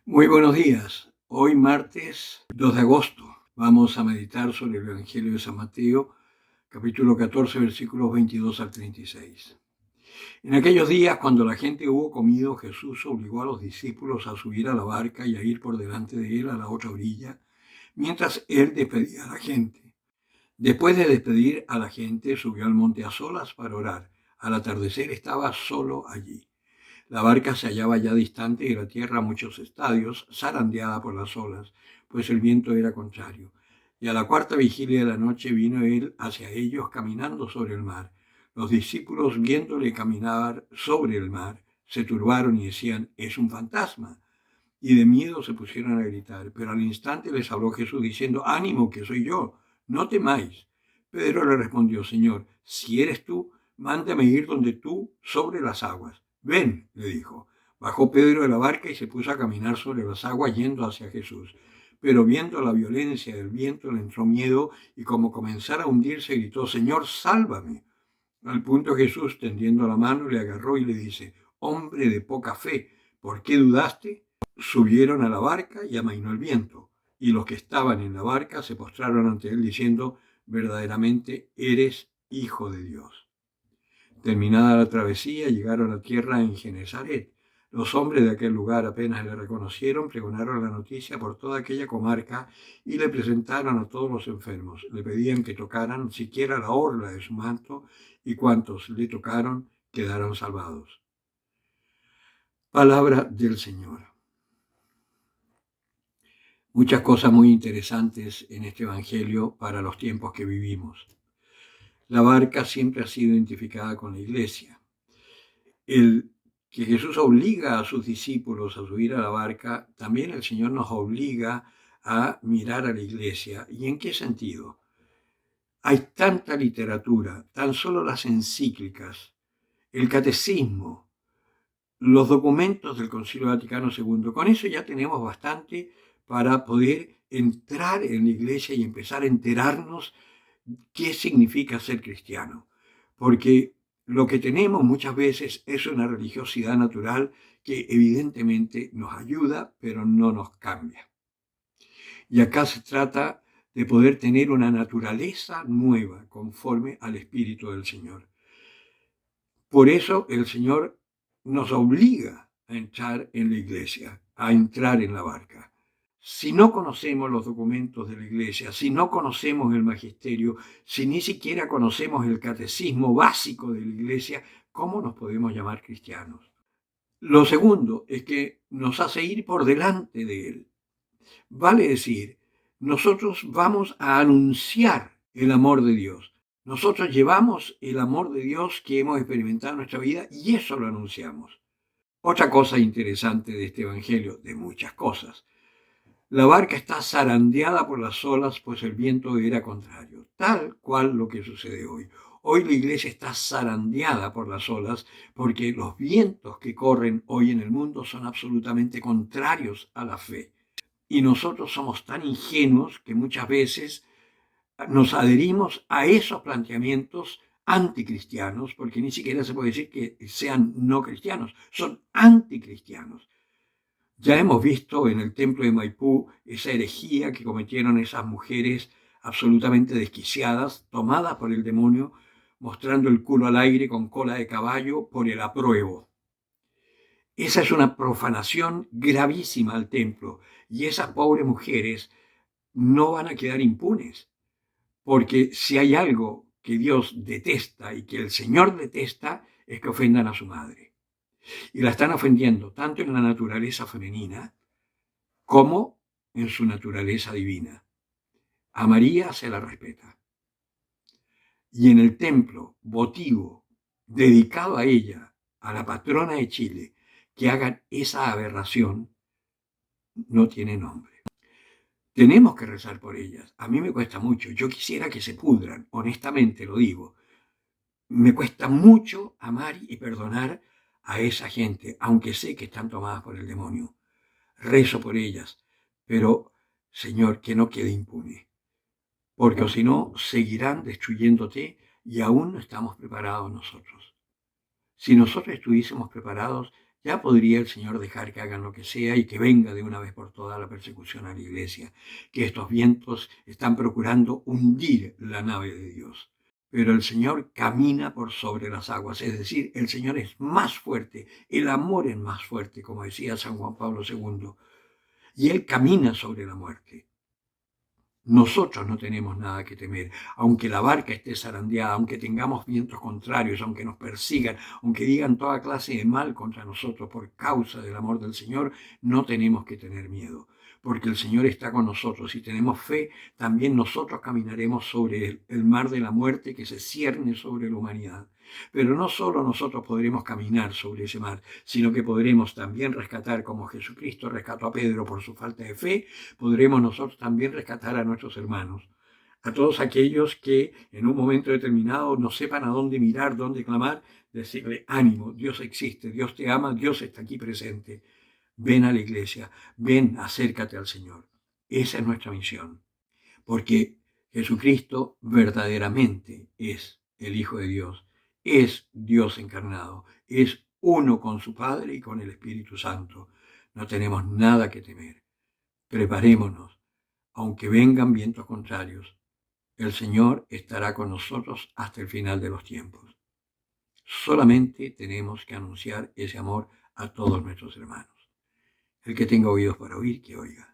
Muy buenos días. Hoy martes 2 de agosto vamos a meditar sobre el Evangelio de San Mateo, capítulo 14, versículos 22 al 36. En aquellos días, cuando la gente hubo comido, Jesús obligó a los discípulos a subir a la barca y a ir por delante de él a la otra orilla, mientras él despedía a la gente. Después de despedir a la gente, subió al monte a solas para orar. Al atardecer estaba solo allí. La barca se hallaba ya distante de la tierra a muchos estadios, zarandeada por las olas, pues el viento era contrario. Y a la cuarta vigilia de la noche vino él hacia ellos caminando sobre el mar. Los discípulos, viéndole caminar sobre el mar, se turbaron y decían, es un fantasma. Y de miedo se pusieron a gritar. Pero al instante les habló Jesús diciendo, ánimo, que soy yo, no temáis. Pedro le respondió, Señor, si eres tú, mándame ir donde tú sobre las aguas. Ven, le dijo. Bajó Pedro de la barca y se puso a caminar sobre las aguas yendo hacia Jesús. Pero viendo la violencia del viento le entró miedo y como comenzara a hundirse gritó, Señor, sálvame. Al punto Jesús, tendiendo la mano, le agarró y le dice, hombre de poca fe, ¿por qué dudaste? Subieron a la barca y amainó el viento. Y los que estaban en la barca se postraron ante él diciendo, verdaderamente eres hijo de Dios. Terminada la travesía, llegaron a tierra en Genesaret. Los hombres de aquel lugar apenas le reconocieron, pregonaron la noticia por toda aquella comarca y le presentaron a todos los enfermos. Le pedían que tocaran siquiera la orla de su manto y cuantos le tocaron quedaron salvados. Palabra del Señor. Muchas cosas muy interesantes en este Evangelio para los tiempos que vivimos. La barca siempre ha sido identificada con la iglesia. El que Jesús obliga a sus discípulos a subir a la barca, también el Señor nos obliga a mirar a la iglesia. ¿Y en qué sentido? Hay tanta literatura, tan solo las encíclicas, el catecismo, los documentos del Concilio Vaticano II. Con eso ya tenemos bastante para poder entrar en la iglesia y empezar a enterarnos qué significa ser cristiano. Porque lo que tenemos muchas veces es una religiosidad natural que evidentemente nos ayuda, pero no nos cambia. Y acá se trata de poder tener una naturaleza nueva conforme al Espíritu del Señor. Por eso el Señor nos obliga a entrar en la iglesia, a entrar en la barca. Si no conocemos los documentos de la iglesia, si no conocemos el magisterio, si ni siquiera conocemos el catecismo básico de la iglesia, ¿cómo nos podemos llamar cristianos? Lo segundo es que nos hace ir por delante de él. Vale decir, nosotros vamos a anunciar el amor de Dios. Nosotros llevamos el amor de Dios que hemos experimentado en nuestra vida y eso lo anunciamos. Otra cosa interesante de este Evangelio, de muchas cosas, la barca está zarandeada por las olas, pues el viento era contrario, tal cual lo que sucede hoy. Hoy la iglesia está zarandeada por las olas porque los vientos que corren hoy en el mundo son absolutamente contrarios a la fe. Y nosotros somos tan ingenuos que muchas veces nos adherimos a esos planteamientos anticristianos, porque ni siquiera se puede decir que sean no cristianos, son anticristianos. Ya hemos visto en el templo de Maipú esa herejía que cometieron esas mujeres absolutamente desquiciadas, tomadas por el demonio, mostrando el culo al aire con cola de caballo por el apruebo. Esa es una profanación gravísima al templo y esas pobres mujeres no van a quedar impunes, porque si hay algo que Dios detesta y que el Señor detesta es que ofendan a su madre. Y la están ofendiendo tanto en la naturaleza femenina como en su naturaleza divina. A María se la respeta. Y en el templo votivo dedicado a ella, a la patrona de Chile, que hagan esa aberración, no tiene nombre. Tenemos que rezar por ellas. A mí me cuesta mucho. Yo quisiera que se pudran, honestamente lo digo. Me cuesta mucho amar y perdonar a esa gente, aunque sé que están tomadas por el demonio. Rezo por ellas, pero, Señor, que no quede impune, porque si no, seguirán destruyéndote y aún no estamos preparados nosotros. Si nosotros estuviésemos preparados, Ya podría el Señor dejar que hagan lo que sea y que venga de una vez por todas la persecución a la iglesia, que estos vientos están procurando hundir la nave de Dios. Pero el Señor camina por sobre las aguas, es decir, el Señor es más fuerte, el amor es más fuerte, como decía San Juan Pablo II, y Él camina sobre la muerte. Nosotros no tenemos nada que temer, aunque la barca esté zarandeada, aunque tengamos vientos contrarios, aunque nos persigan, aunque digan toda clase de mal contra nosotros por causa del amor del Señor, no tenemos que tener miedo, porque el Señor está con nosotros. Si tenemos fe, también nosotros caminaremos sobre el mar de la muerte que se cierne sobre la humanidad. Pero no solo nosotros podremos caminar sobre ese mar, sino que podremos también rescatar, como Jesucristo rescató a Pedro por su falta de fe, podremos nosotros también rescatar a nuestros hermanos, a todos aquellos que en un momento determinado no sepan a dónde mirar, dónde clamar, decirle ánimo, Dios existe, Dios te ama, Dios está aquí presente. Ven a la iglesia, ven, acércate al Señor. Esa es nuestra misión, porque Jesucristo verdaderamente es el Hijo de Dios, es Dios encarnado, es uno con su Padre y con el Espíritu Santo. No tenemos nada que temer. Preparémonos, aunque vengan vientos contrarios. El Señor estará con nosotros hasta el final de los tiempos. Solamente tenemos que anunciar ese amor a todos nuestros hermanos. El que tenga oídos para oír, que oiga.